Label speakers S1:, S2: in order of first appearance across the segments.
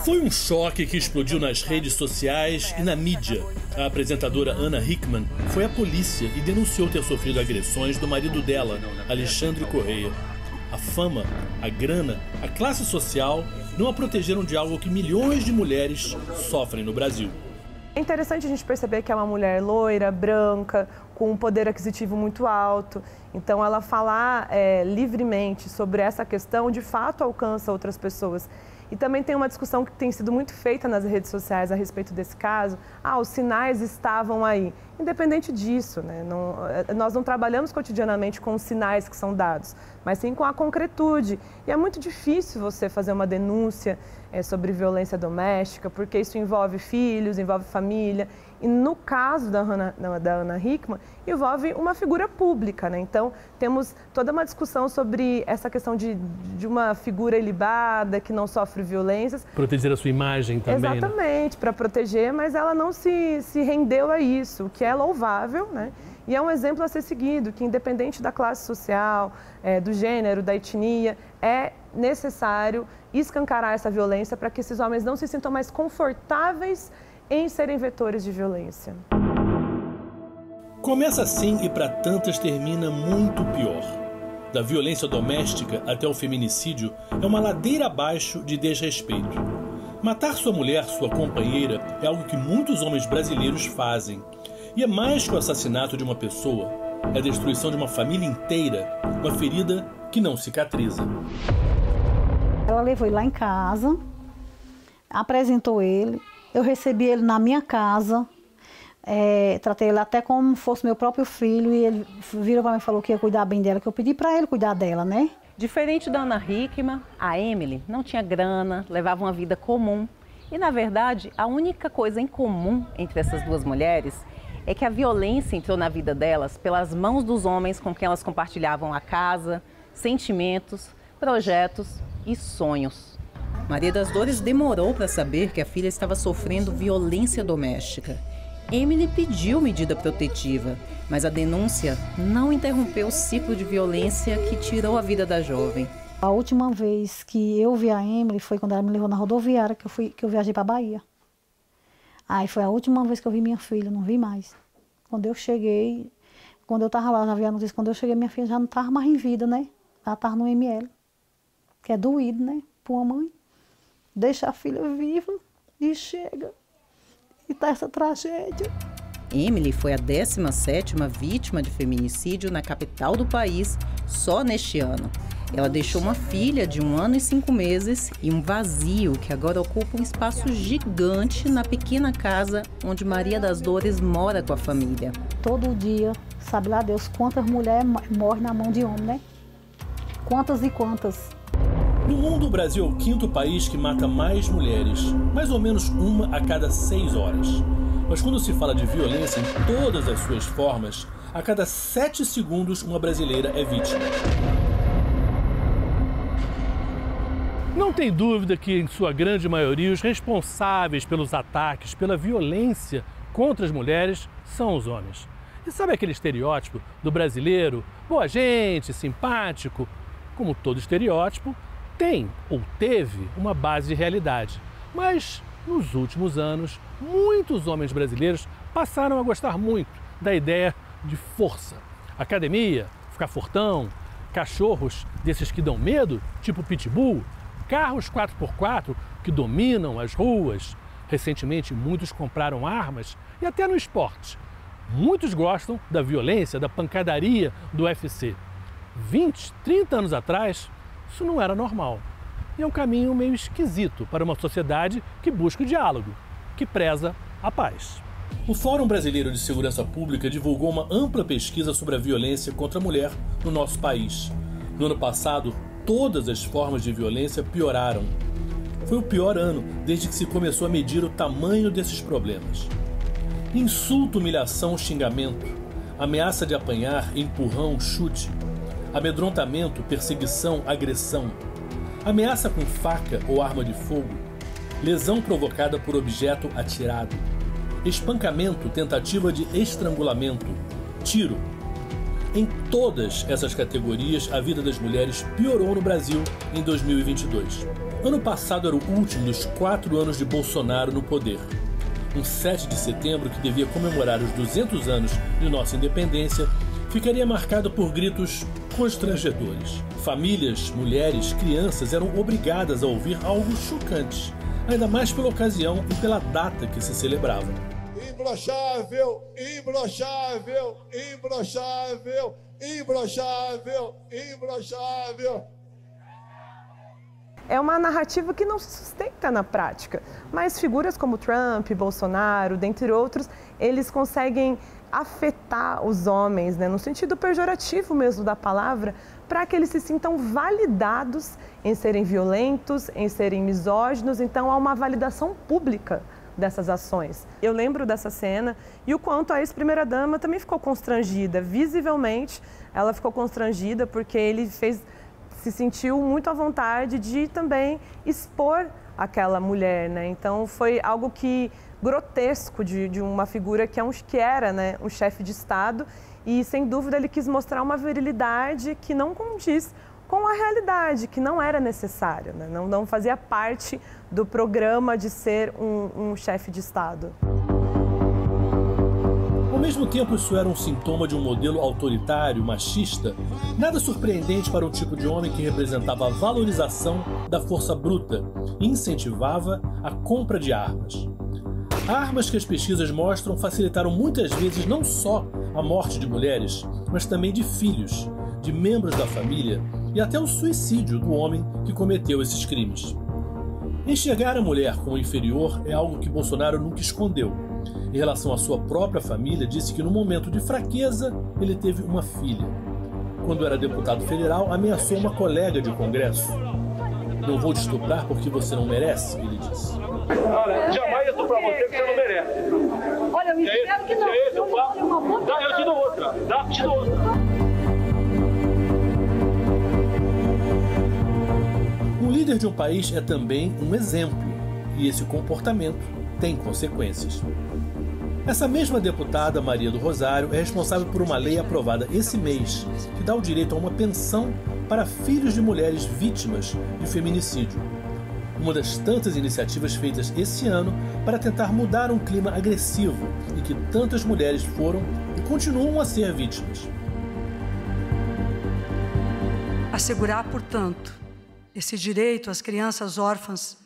S1: Foi um choque que explodiu nas redes sociais e na mídia. A apresentadora Ana Hickman foi à polícia e denunciou ter sofrido agressões do marido dela, Alexandre Correia. A fama, a grana, a classe social não a protegeram de algo que milhões de mulheres sofrem no Brasil.
S2: É interessante a gente perceber que é uma mulher loira, branca, com um poder aquisitivo muito alto. Então, ela falar livremente sobre essa questão, de fato, alcança outras pessoas. E também tem uma discussão que tem sido muito feita nas redes sociais a respeito desse caso. Os sinais estavam aí. Independente disso, né? Nós não trabalhamos cotidianamente com os sinais que são dados, mas sim com a concretude. E é muito difícil você fazer uma denúncia sobre violência doméstica, porque isso envolve filhos, envolve família. E no caso da Ana Hickman, envolve uma figura pública, né? Então, temos toda uma discussão sobre essa questão de uma figura ilibada, que não sofre violências.
S1: Proteger a sua imagem também,
S2: exatamente, para proteger, mas ela não se rendeu a isso, o que é louvável, né? E é um exemplo a ser seguido, que independente da classe social, do gênero, da etnia, é necessário escancarar essa violência para que esses homens não se sintam mais confortáveis em serem vetores de violência.
S1: Começa assim e para tantas termina muito pior. Da violência doméstica até o feminicídio é uma ladeira abaixo de desrespeito. Matar sua mulher, sua companheira, é algo que muitos homens brasileiros fazem. E é mais que o assassinato de uma pessoa, é a destruição de uma família inteira, uma ferida que não cicatriza.
S3: Ela levou ele lá em casa, apresentou ele, eu recebi ele na minha casa, tratei ele até como fosse meu próprio filho, e ele virou para mim e falou que ia cuidar bem dela, que eu pedi para ele cuidar dela, né?
S4: Diferente da Ana Hickman, a Emily não tinha grana, levava uma vida comum. E, na verdade, a única coisa em comum entre essas duas mulheres é que a violência entrou na vida delas pelas mãos dos homens com quem elas compartilhavam a casa, sentimentos, projetos e sonhos.
S5: Maria das Dores demorou para saber que a filha estava sofrendo violência doméstica. Emily pediu medida protetiva, mas a denúncia não interrompeu o ciclo de violência que tirou a vida da jovem.
S3: A última vez que eu vi a Emily foi quando ela me levou na rodoviária, que eu viajei para a Bahia. Aí foi a última vez que eu vi minha filha, não vi mais. Quando eu cheguei, quando eu estava lá, já vi a notícia, quando eu cheguei, minha filha já não estava mais em vida, né? Ela estava no ML, que é doído, né? Para uma mãe. Deixa a filha viva e chega. E tá essa tragédia.
S5: Emily foi a 17ª vítima de feminicídio na capital do país só neste ano. Ela deixou uma filha de 1 ano e 5 meses e um vazio que agora ocupa um espaço gigante na pequena casa onde Maria das Dores mora com a família.
S3: Todo dia, sabe lá Deus, quantas mulheres morrem na mão de homem, né? Quantas e quantas.
S1: No mundo, o Brasil é o 5º país que mata mais mulheres, mais ou menos uma a cada 6 horas. Mas quando se fala de violência em todas as suas formas, a cada 7 segundos uma brasileira é vítima. Não tem dúvida que, em sua grande maioria, os responsáveis pelos ataques, pela violência contra as mulheres são os homens. E sabe aquele estereótipo do brasileiro, boa gente, simpático? Como todo estereótipo, tem ou teve uma base de realidade. Mas, nos últimos anos, muitos homens brasileiros passaram a gostar muito da ideia de força. Academia, ficar fortão, cachorros desses que dão medo, tipo pitbull, carros 4x4 que dominam as ruas. Recentemente, muitos compraram armas e até no esporte. Muitos gostam da violência, da pancadaria do UFC. 20, 30 anos atrás, isso não era normal. E é um caminho meio esquisito para uma sociedade que busca o diálogo, que preza a paz. O Fórum Brasileiro de Segurança Pública divulgou uma ampla pesquisa sobre a violência contra a mulher no nosso país. No ano passado, todas as formas de violência pioraram. Foi o pior ano desde que se começou a medir o tamanho desses problemas. Insulto, humilhação, xingamento, ameaça de apanhar, empurrão, chute, amedrontamento, perseguição, agressão, ameaça com faca ou arma de fogo, lesão provocada por objeto atirado, espancamento, tentativa de estrangulamento, tiro. Em todas essas categorias, a vida das mulheres piorou no Brasil em 2022. Ano passado era o último dos 4 anos de Bolsonaro no poder. Um 7 de setembro que devia comemorar os 200 anos de nossa independência ficaria marcado por gritos constrangedores. Famílias, mulheres, crianças eram obrigadas a ouvir algo chocante, ainda mais pela ocasião e pela data que se celebrava.
S6: Imbrochável, imbrochável, imbrochável, imbrochável, imbrochável.
S2: É uma narrativa que não se sustenta na prática, mas figuras como Trump, Bolsonaro, dentre outros, eles conseguem afetar os homens, né, no sentido pejorativo mesmo da palavra, para que eles se sintam validados em serem violentos, em serem misóginos. Então há uma validação pública dessas ações. Eu lembro dessa cena e o quanto a ex-primeira-dama também ficou constrangida, visivelmente ela ficou constrangida porque ele se sentiu muito à vontade de também expor aquela mulher, né? Então foi algo grotesco de uma figura que era, né, um chefe de Estado e sem dúvida ele quis mostrar uma virilidade que não condiz com a realidade, que não era necessária, né? Não fazia parte do programa de ser um chefe de Estado.
S1: Ao mesmo tempo, isso era um sintoma de um modelo autoritário, machista, nada surpreendente para um tipo de homem que representava a valorização da força bruta e incentivava a compra de armas. Armas que as pesquisas mostram facilitaram muitas vezes não só a morte de mulheres, mas também de filhos, de membros da família e até o suicídio do homem que cometeu esses crimes. Enxergar a mulher como inferior é algo que Bolsonaro nunca escondeu. Em relação à sua própria família, disse que no momento de fraqueza ele teve uma filha. Quando era deputado federal, ameaçou uma colega de Congresso. "Não vou te estuprar porque você não merece", ele disse.
S7: Olha, jamais eu estuprar você porque você não merece.
S8: Olha, eu espero que não.
S7: Eu te dou outra. Te dou outra.
S1: Um líder de um país é também um exemplo, e esse comportamento tem consequências. Essa mesma deputada, Maria do Rosário, é responsável por uma lei aprovada esse mês que dá o direito a uma pensão para filhos de mulheres vítimas de feminicídio. Uma das tantas iniciativas feitas esse ano para tentar mudar um clima agressivo em que tantas mulheres foram e continuam a ser vítimas.
S8: Assegurar, portanto, esse direito às crianças órfãs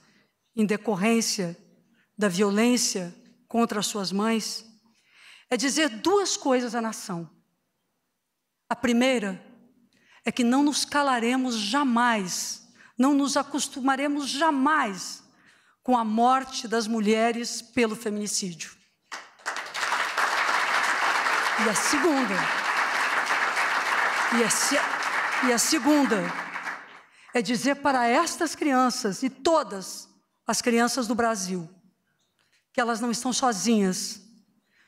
S8: em decorrência da violência contra suas mães é dizer duas coisas à nação. A primeira é que não nos calaremos jamais, não nos acostumaremos jamais com a morte das mulheres pelo feminicídio. E a segunda é dizer para estas crianças e todas as crianças do Brasil que elas não estão sozinhas,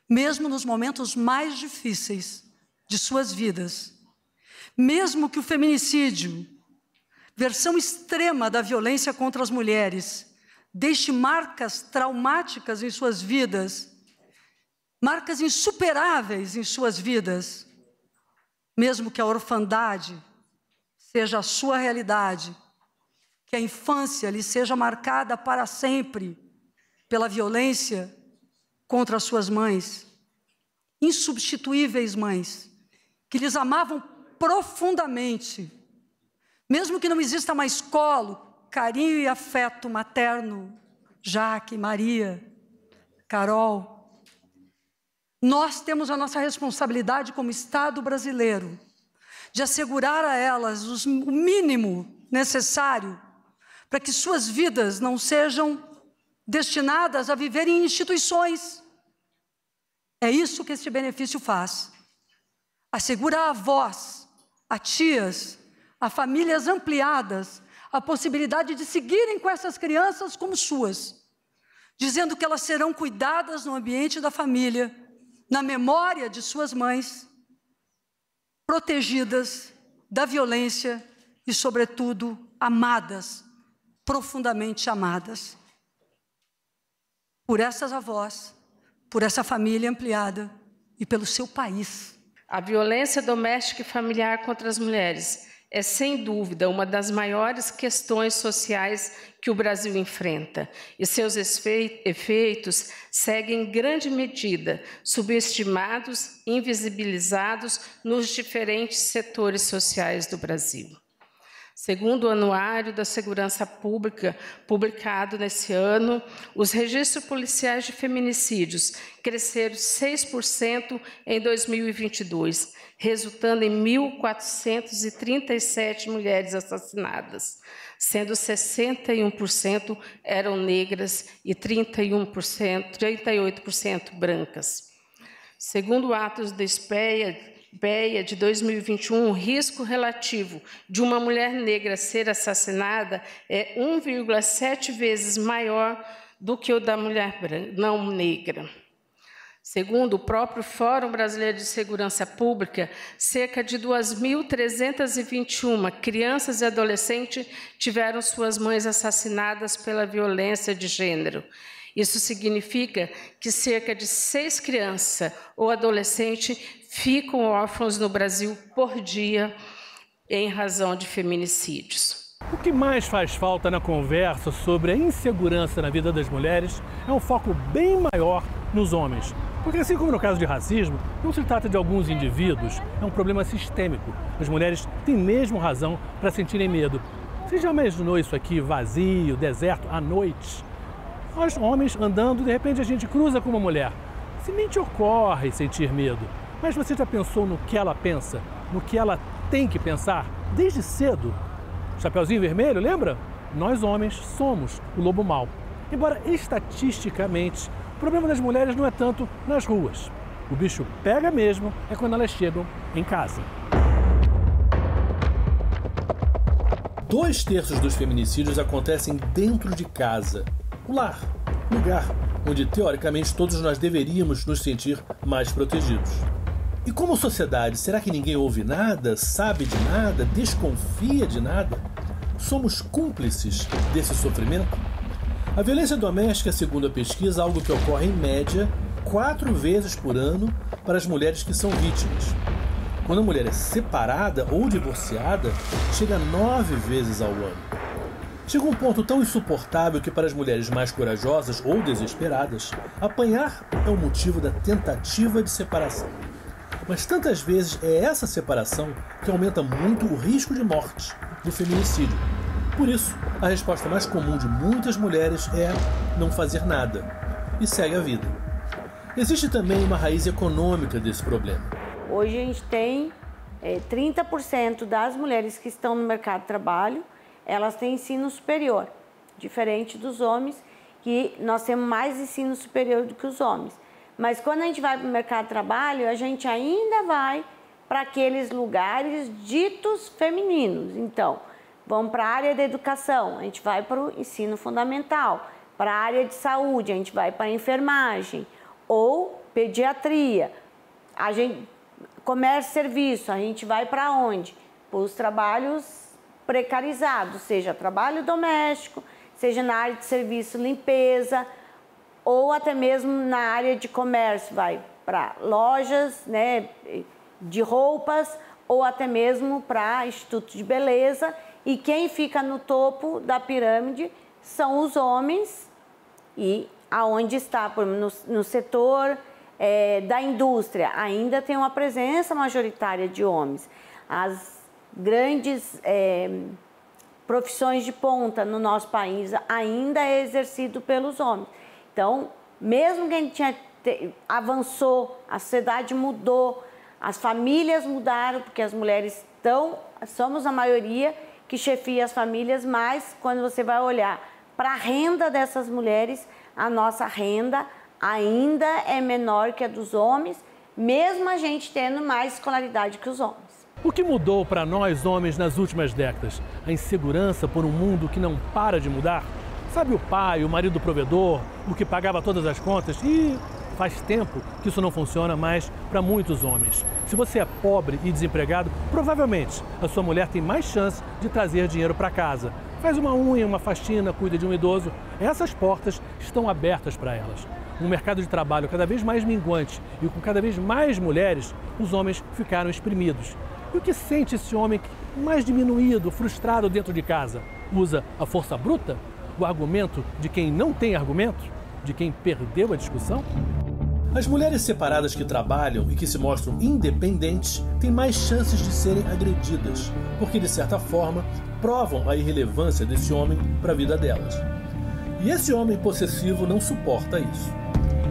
S8: mesmo nos momentos mais difíceis de suas vidas, mesmo que o feminicídio, versão extrema da violência contra as mulheres, deixe marcas traumáticas em suas vidas, marcas insuperáveis em suas vidas, mesmo que a orfandade seja a sua realidade, que a infância lhe seja marcada para sempre pela violência contra as suas mães, insubstituíveis mães, que lhes amavam profundamente, mesmo que não exista mais colo, carinho e afeto materno, Jaque, Maria, Carol. Nós temos a nossa responsabilidade como Estado brasileiro de assegurar a elas o mínimo necessário para que suas vidas não sejam destinadas a viver em instituições. É isso que este benefício faz. Assegura a avós, a tias, a famílias ampliadas, a possibilidade de seguirem com essas crianças como suas, dizendo que elas serão cuidadas no ambiente da família, na memória de suas mães, protegidas da violência e, sobretudo, amadas, profundamente amadas. Por essas avós, por essa família ampliada e pelo seu país.
S9: A violência doméstica e familiar contra as mulheres é, sem dúvida, uma das maiores questões sociais que o Brasil enfrenta, e seus efeitos seguem, em grande medida, subestimados e invisibilizados nos diferentes setores sociais do Brasil. Segundo o Anuário da Segurança Pública, publicado nesse ano, os registros policiais de feminicídios cresceram 6% em 2022, resultando em 1.437 mulheres assassinadas, sendo 61% eram negras e 38% brancas. Segundo atos da SPEA de 2021, o risco relativo de uma mulher negra ser assassinada é 1,7 vezes maior do que o da mulher não negra. Segundo o próprio Fórum Brasileiro de Segurança Pública, cerca de 2.321 crianças e adolescentes tiveram suas mães assassinadas pela violência de gênero. Isso significa que cerca de 6 crianças ou adolescentes ficam órfãos no Brasil por dia em razão de feminicídios.
S1: O que mais faz falta na conversa sobre a insegurança na vida das mulheres é um foco bem maior nos homens. Porque, assim como no caso de racismo, não se trata de alguns indivíduos, é um problema sistêmico. As mulheres têm mesmo razão para sentirem medo. Você já imaginou isso aqui vazio, deserto, à noite? Nós, homens, andando, de repente a gente cruza com uma mulher. Se nem te ocorre sentir medo, mas você já pensou no que ela pensa, no que ela tem que pensar desde cedo? Chapeuzinho Vermelho, lembra? Nós, homens, somos o lobo mau. Embora estatisticamente, o problema das mulheres não é tanto nas ruas. O bicho pega mesmo é quando elas chegam em casa. 2/3 dos feminicídios acontecem dentro de casa. O lar, lugar onde, teoricamente, todos nós deveríamos nos sentir mais protegidos. E como sociedade, será que ninguém ouve nada, sabe de nada, desconfia de nada? Somos cúmplices desse sofrimento? A violência doméstica, segundo a pesquisa, é algo que ocorre em média 4 vezes por ano para as mulheres que são vítimas. Quando a mulher é separada ou divorciada, chega a 9 vezes ao ano. Chega um ponto tão insuportável que, para as mulheres mais corajosas ou desesperadas, apanhar é o motivo da tentativa de separação. Mas tantas vezes é essa separação que aumenta muito o risco de morte do feminicídio. Por isso, a resposta mais comum de muitas mulheres é não fazer nada e segue a vida. Existe também uma raiz econômica desse problema.
S10: Hoje a gente tem 30% das mulheres que estão no mercado de trabalho, elas têm ensino superior, diferente dos homens, que nós temos mais ensino superior do que os homens. Mas quando a gente vai para o mercado de trabalho, a gente ainda vai para aqueles lugares ditos femininos. Então, vamos para a área da educação, a gente vai para o ensino fundamental. Para a área de saúde, a gente vai para a enfermagem ou pediatria. A gente, comércio e serviço, a gente vai para onde? Para os trabalhos precarizados, seja trabalho doméstico, seja na área de serviço, limpeza, ou até mesmo na área de comércio, vai para lojas, né, de roupas, ou até mesmo para instituto de beleza. E quem fica no topo da pirâmide são os homens, e aonde está, no setor da indústria, ainda tem uma presença majoritária de homens. As grandes profissões de ponta no nosso país ainda é exercido pelos homens. Então, mesmo que a gente avançou, a sociedade mudou, as famílias mudaram, porque as mulheres somos a maioria que chefia as famílias, mas quando você vai olhar para a renda dessas mulheres, a nossa renda ainda é menor que a dos homens, mesmo a gente tendo mais escolaridade que os homens.
S1: O que mudou para nós homens nas últimas décadas? A insegurança por um mundo que não para de mudar? Sabe o pai, o marido provedor, o que pagava todas as contas? E faz tempo que isso não funciona mais para muitos homens. Se você é pobre e desempregado, provavelmente a sua mulher tem mais chance de trazer dinheiro para casa. Faz uma unha, uma faxina, cuida de um idoso. Essas portas estão abertas para elas. Um mercado de trabalho cada vez mais minguante e com cada vez mais mulheres, os homens ficaram exprimidos. E o que sente esse homem mais diminuído, frustrado dentro de casa? Usa a força bruta? O argumento de quem não tem argumento? De quem perdeu a discussão? As mulheres separadas que trabalham e que se mostram independentes têm mais chances de serem agredidas, porque, de certa forma, provam a irrelevância desse homem para a vida delas. E esse homem possessivo não suporta isso.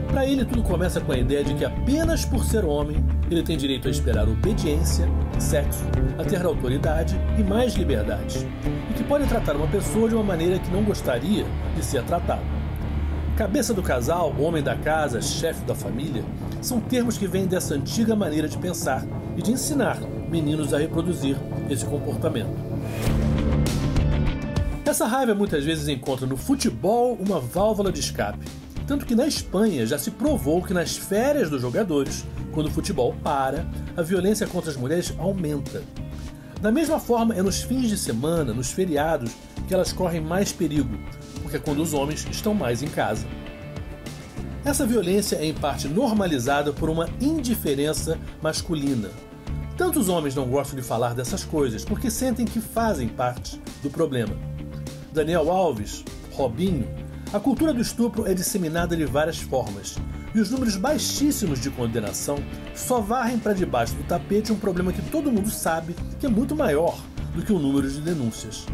S1: Para ele, tudo começa com a ideia de que apenas por ser homem, ele tem direito a esperar obediência, sexo, a ter autoridade e mais liberdades, e que pode tratar uma pessoa de uma maneira que não gostaria de ser tratado. Cabeça do casal, homem da casa, chefe da família, são termos que vêm dessa antiga maneira de pensar e de ensinar meninos a reproduzir esse comportamento. Essa raiva muitas vezes encontra no futebol uma válvula de escape, tanto que na Espanha já se provou que nas férias dos jogadores, quando o futebol para, a violência contra as mulheres aumenta. Da mesma forma, é nos fins de semana, nos feriados, que elas correm mais perigo, porque é quando os homens estão mais em casa. Essa violência é em parte normalizada por uma indiferença masculina. Tantos homens não gostam de falar dessas coisas porque sentem que fazem parte do problema. Daniel Alves, Robinho, a cultura do estupro é disseminada de várias formas, e os números baixíssimos de condenação só varrem para debaixo do tapete um problema que todo mundo sabe que é muito maior do que o número de denúncias.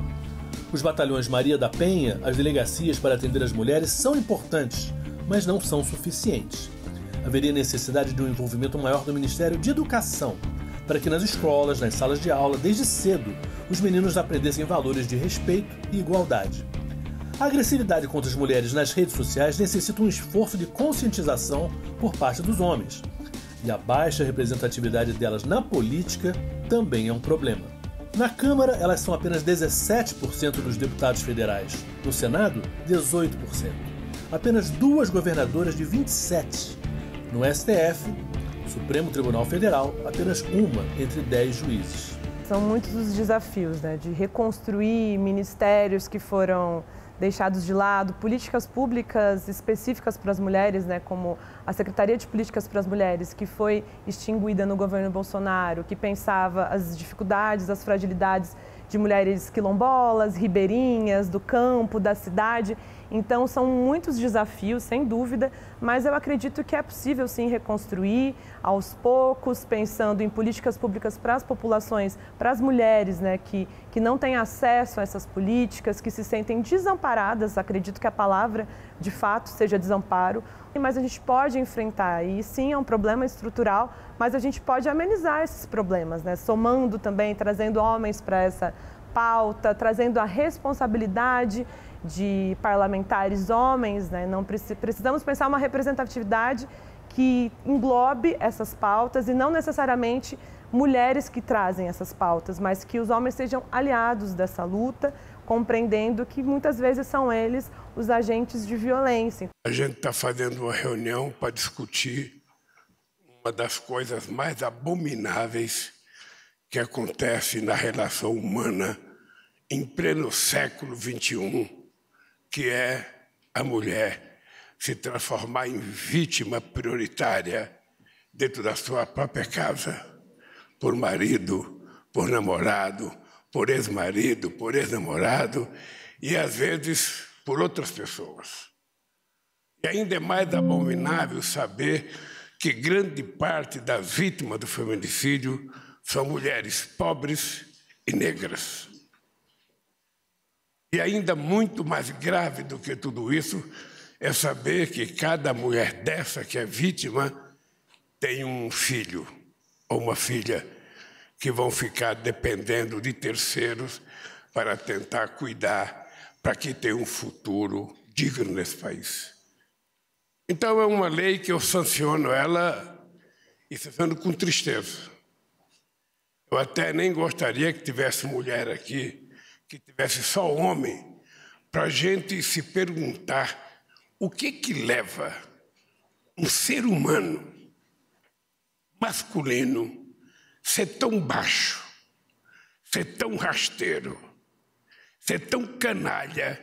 S1: Os batalhões Maria da Penha, as delegacias para atender as mulheres são importantes, mas não são suficientes. Haveria necessidade de um envolvimento maior do Ministério de Educação, para que nas escolas, nas salas de aula, desde cedo, os meninos aprendessem valores de respeito e igualdade. A agressividade contra as mulheres nas redes sociais necessita um esforço de conscientização por parte dos homens. E a baixa representatividade delas na política também é um problema. Na Câmara, elas são apenas 17% dos deputados federais. No Senado, 18%. Apenas 2 governadoras de 27. No STF, Supremo Tribunal Federal, apenas 1 entre 10 juízes.
S2: São muitos os desafios, né, de reconstruir ministérios que foram deixados de lado, políticas públicas específicas para as mulheres, né, como a Secretaria de Políticas para as Mulheres, que foi extinguida no governo Bolsonaro, que pensava as dificuldades, as fragilidades de mulheres quilombolas, ribeirinhas, do campo, da cidade. Então, são muitos desafios, sem dúvida, mas eu acredito que é possível, sim, reconstruir aos poucos, pensando em políticas públicas para as populações, para as mulheres, né, que não têm acesso a essas políticas, que se sentem desamparadas. Acredito que a palavra, de fato, seja desamparo, mas a gente pode enfrentar, e sim, é um problema estrutural, mas a gente pode amenizar esses problemas, né, somando também, trazendo homens para essa pauta, trazendo a responsabilidade de parlamentares homens, né? Não precisamos pensar uma representatividade que englobe essas pautas e não necessariamente mulheres que trazem essas pautas, mas que os homens sejam aliados dessa luta, compreendendo que muitas vezes são eles os agentes de violência.
S11: A gente está fazendo uma reunião para discutir uma das coisas mais abomináveis que acontece na relação humana em pleno século XXI, que é a mulher se transformar em vítima prioritária dentro da sua própria casa, por marido, por namorado, por ex-marido, por ex-namorado e, às vezes, por outras pessoas. E ainda é mais abominável saber que grande parte das vítimas do feminicídio são mulheres pobres e negras. E ainda muito mais grave do que tudo isso é saber que cada mulher dessa que é vítima tem um filho ou uma filha que vão ficar dependendo de terceiros para tentar cuidar, para que tenha um futuro digno nesse país. Então é uma lei que eu sanciono ela e sanciono com tristeza. Eu até nem gostaria que tivesse mulher aqui, que tivesse só homem, para a gente se perguntar o que leva um ser humano masculino ser tão baixo, ser tão rasteiro, ser tão canalha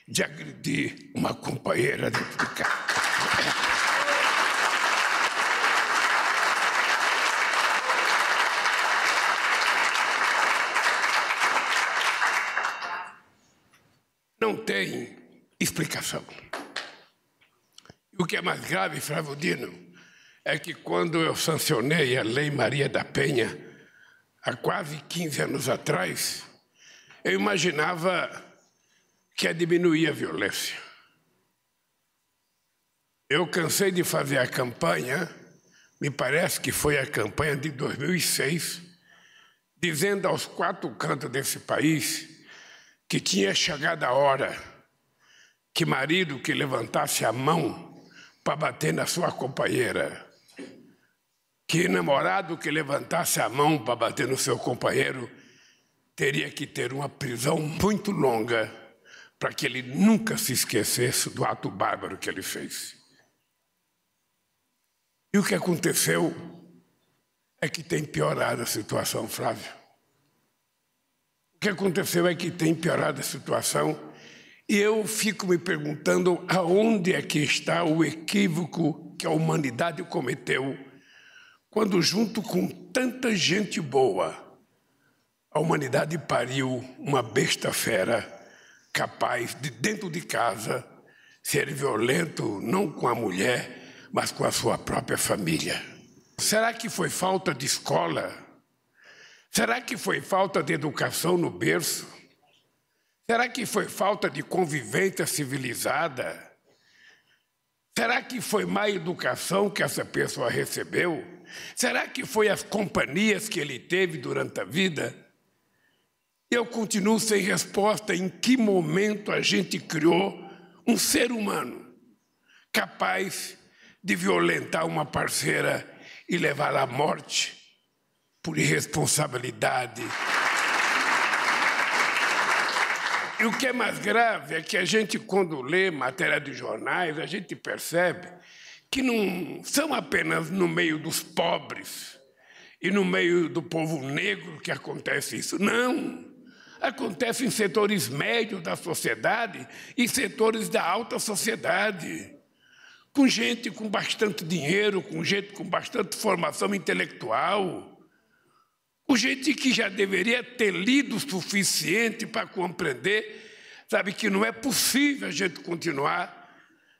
S11: de agredir uma companheira dentro de casa. tem explicação. E o que é mais grave, Flávio Dino, é que quando eu sancionei a Lei Maria da Penha, há quase 15 anos atrás, eu imaginava que ia diminuir a violência. Eu cansei de fazer a campanha, me parece que foi a campanha de 2006, dizendo aos 4 cantos desse país que tinha chegado a hora que marido que levantasse a mão para bater na sua companheira, que namorado que levantasse a mão para bater no seu companheiro, teria que ter uma prisão muito longa para que ele nunca se esquecesse do ato bárbaro que ele fez. E o que aconteceu é que tem piorado a situação, Flávio. O que aconteceu é que tem piorado a situação e eu fico me perguntando aonde é que está o equívoco que a humanidade cometeu quando, junto com tanta gente boa, a humanidade pariu uma besta fera capaz de, dentro de casa, ser violento não com a mulher, mas com a sua própria família. Será que foi falta de escola? Será que foi falta de educação no berço? Será que foi falta de convivência civilizada? Será que foi má educação que essa pessoa recebeu? Será que foi as companhias que ele teve durante a vida? Eu continuo sem resposta em que momento a gente criou um ser humano capaz de violentar uma parceira e levá-la à morte por irresponsabilidade. E o que é mais grave é que a gente, quando lê matéria de jornais, a gente percebe que não são apenas no meio dos pobres e no meio do povo negro que acontece isso. Não! Acontece em setores médios da sociedade e setores da alta sociedade, com gente com bastante dinheiro, com gente com bastante formação intelectual, com gente que já deveria ter lido o suficiente para compreender, sabe, que não é possível a gente continuar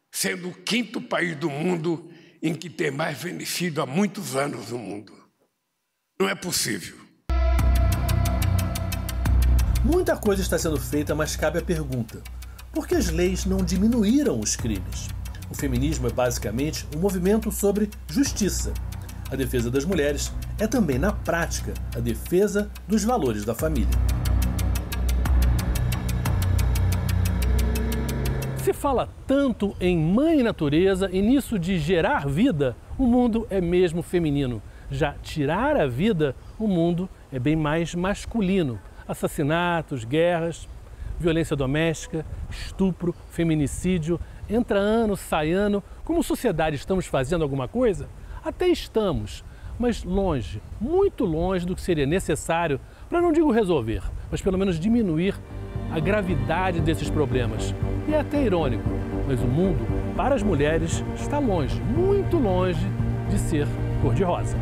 S11: sendo o 5º país do mundo em que tem mais feminicídio há muitos anos no mundo. Não é possível.
S1: Muita coisa está sendo feita, mas cabe a pergunta: por que as leis não diminuíram os crimes? O feminismo é basicamente um movimento sobre justiça. A defesa das mulheres é também, na prática, a defesa dos valores da família. Se fala tanto em mãe natureza e nisso de gerar vida, o mundo é mesmo feminino. Já tirar a vida, o mundo é bem mais masculino. Assassinatos, guerras, violência doméstica, estupro, feminicídio. Entra ano, sai ano. Como sociedade, estamos fazendo alguma coisa? Até estamos, mas longe, muito longe do que seria necessário para, não digo resolver, mas pelo menos diminuir a gravidade desses problemas. E é até irônico, mas o mundo, para as mulheres, está longe, muito longe de ser cor-de-rosa.